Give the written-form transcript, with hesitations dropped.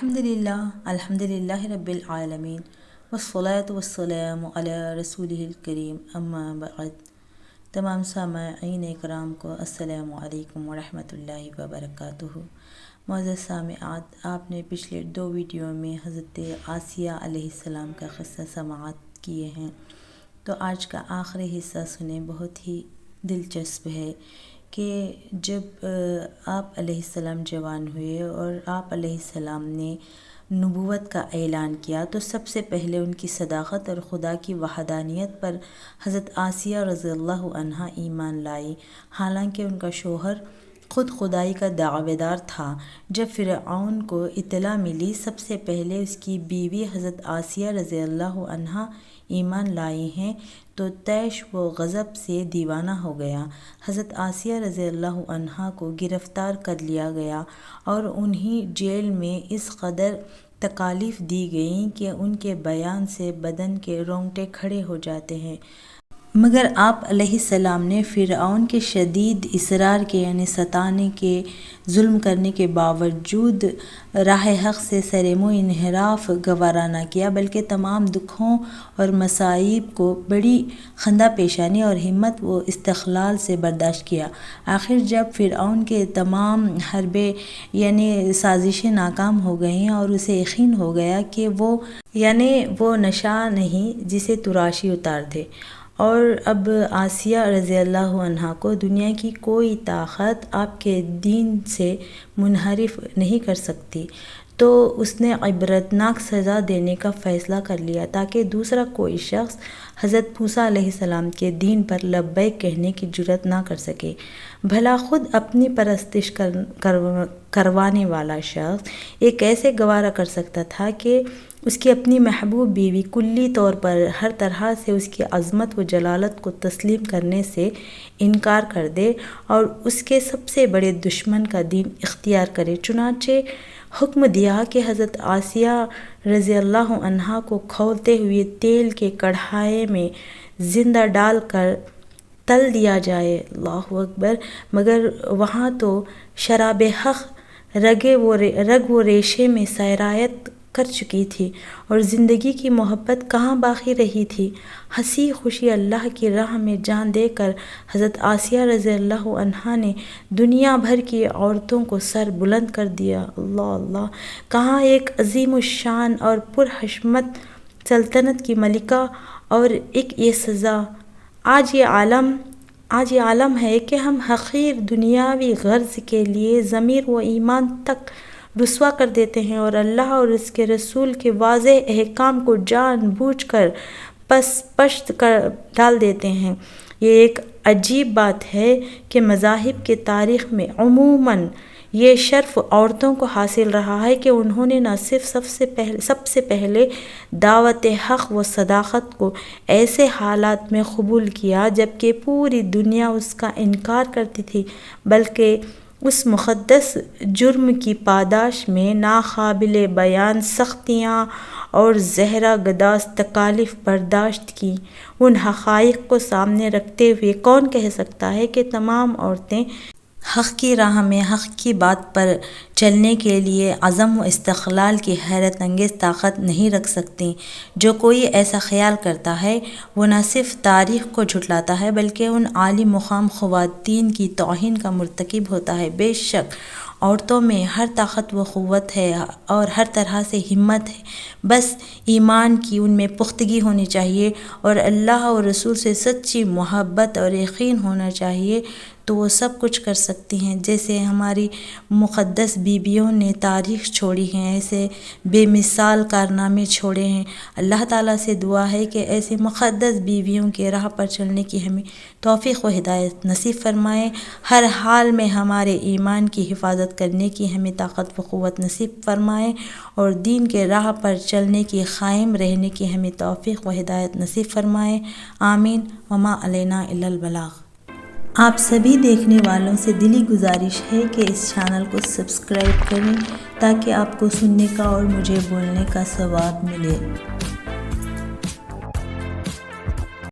الحمد للہ رب العالمین والصلاة والسلام علی رسولہ الکریم اما بعد۔ تمام سامعین اکرام کو السلام علیکم ورحمۃ اللہ وبرکاتہ۔ معزز سامعات، آپ نے پچھلے 2 ویڈیو میں حضرت آسیہ علیہ السلام کا قصہ سماعت کیے ہیں، تو آج کا آخری حصہ سنیں۔ بہت ہی دلچسپ ہے کہ جب آپ علیہ السلام جوان ہوئے اور آپ علیہ السلام نے نبوت کا اعلان کیا، تو سب سے پہلے ان کی صداقت اور خدا کی وحدانیت پر حضرت آسیہ رضی اللہ عنہا ایمان لائی، حالانکہ ان کا شوہر خود خدائی کا دعوے دار تھا۔ جب فرعون کو اطلاع ملی، سب سے پہلے اس کی بیوی حضرت آسیہ رضی اللہ عنہا ایمان لائی ہیں، تو طیش و غضب سے دیوانہ ہو گیا۔ حضرت آسیہ رضی اللہ عنہا کو گرفتار کر لیا گیا اور انہیں جیل میں اس قدر تکالیف دی گئیں کہ ان کے بیان سے بدن کے رونگٹے کھڑے ہو جاتے ہیں۔ مگر آپ علیہ السلام نے فرعون کے شدید اصرار کے یعنی ستانے کے، ظلم کرنے کے باوجود راہ حق سے سرمو انحراف گوارا نہ کیا، بلکہ تمام دکھوں اور مصائب کو بڑی خندہ پیشانی اور ہمت و استقلال سے برداشت کیا۔ آخر جب فرعون کے تمام حربے یعنی سازشیں ناکام ہو گئیں اور اسے یقین ہو گیا کہ وہ نشہ نہیں جسے تراشی اتار دے، اور اب آسیہ رضی اللہ عنہا کو دنیا کی کوئی طاقت آپ کے دین سے منحرف نہیں کر سکتی، تو اس نے عبرتناک سزا دینے کا فیصلہ کر لیا تاکہ دوسرا کوئی شخص حضرت موسیٰ علیہ السلام کے دین پر لبیک کہنے کی جرات نہ کر سکے۔ بھلا خود اپنی پرستش کروانے والا شخص یہ کیسے گوارا کر سکتا تھا کہ اس کی اپنی محبوب بیوی کلی طور پر ہر طرح سے اس کی عظمت و جلالت کو تسلیم کرنے سے انکار کر دے اور اس کے سب سے بڑے دشمن کا دین اختیار کرے؟ چنانچہ حکم دیا کہ حضرت آسیہ رضی اللہ عنہا کو کھولتے ہوئے تیل کے کڑھائی میں زندہ ڈال کر تل دیا جائے۔ اللہ اکبر! مگر وہاں تو شراب حق رگ و ریشے میں سرایت کر چکی تھی، اور زندگی کی محبت کہاں باقی رہی تھی؟ ہنسی خوشی اللہ کی راہ میں جان دے کر حضرت آسیہ رضی اللہ عنہا نے دنیا بھر کی عورتوں کو سر بلند کر دیا۔ اللہ اللہ! کہاں ایک عظیم الشان اور پرحشمت سلطنت کی ملکہ اور ایک یہ سزا! آج یہ عالم ہے کہ ہم حقیر دنیاوی غرض کے لیے ضمیر و ایمان تک رسوا کر دیتے ہیں اور اللہ اور اس کے رسول کے واضح احکام کو جان بوجھ کر پشت کر ڈال دیتے ہیں۔ یہ ایک عجیب بات ہے کہ مذاہب کے تاریخ میں عموماً یہ شرف عورتوں کو حاصل رہا ہے کہ انہوں نے نہ صرف سب سے پہلے دعوت حق و صداقت کو ایسے حالات میں قبول کیا جبکہ پوری دنیا اس کا انکار کرتی تھی، بلکہ اس مقدس جرم کی پاداش میں ناقابل بیان سختیاں اور زہرہ گداز تکالیف برداشت کی۔ ان حقائق کو سامنے رکھتے ہوئے کون کہہ سکتا ہے کہ تمام عورتیں حق کی راہ میں حق کی بات پر چلنے کے لیے عزم و استقلال کی حیرت انگیز طاقت نہیں رکھ سکتیں؟ جو کوئی ایسا خیال کرتا ہے وہ نہ صرف تاریخ کو جھٹلاتا ہے بلکہ ان عالی مقام خواتین کی توہین کا مرتکب ہوتا ہے۔ بے شک عورتوں میں ہر طاقت و قوت ہے اور ہر طرح سے ہمت ہے، بس ایمان کی ان میں پختگی ہونی چاہیے اور اللہ اور رسول سے سچی محبت اور یقین ہونا چاہیے، تو وہ سب کچھ کر سکتی ہیں۔ جیسے ہماری مقدس بیویوں نے تاریخ چھوڑی ہے، ایسے بے مثال کارنامے چھوڑے ہیں۔ اللہ تعالیٰ سے دعا ہے کہ ایسے مقدس بیویوں کے راہ پر چلنے کی ہمیں توفیق و ہدایت نصیب فرمائے، ہر حال میں ہمارے ایمان کی حفاظت کرنے کی ہمیں طاقت و قوت نصیب فرمائے، اور دین کے راہ پر چلنے کی، قائم رہنے کی ہمیں توفیق و ہدایت نصیب فرمائے۔ آمین۔ وما علینا الا البلاغ۔ آپ سبھی دیکھنے والوں سے دلی گزارش ہے کہ اس چینل کو سبسکرائب کریں تاکہ آپ کو سننے کا اور مجھے بولنے کا ثواب ملے۔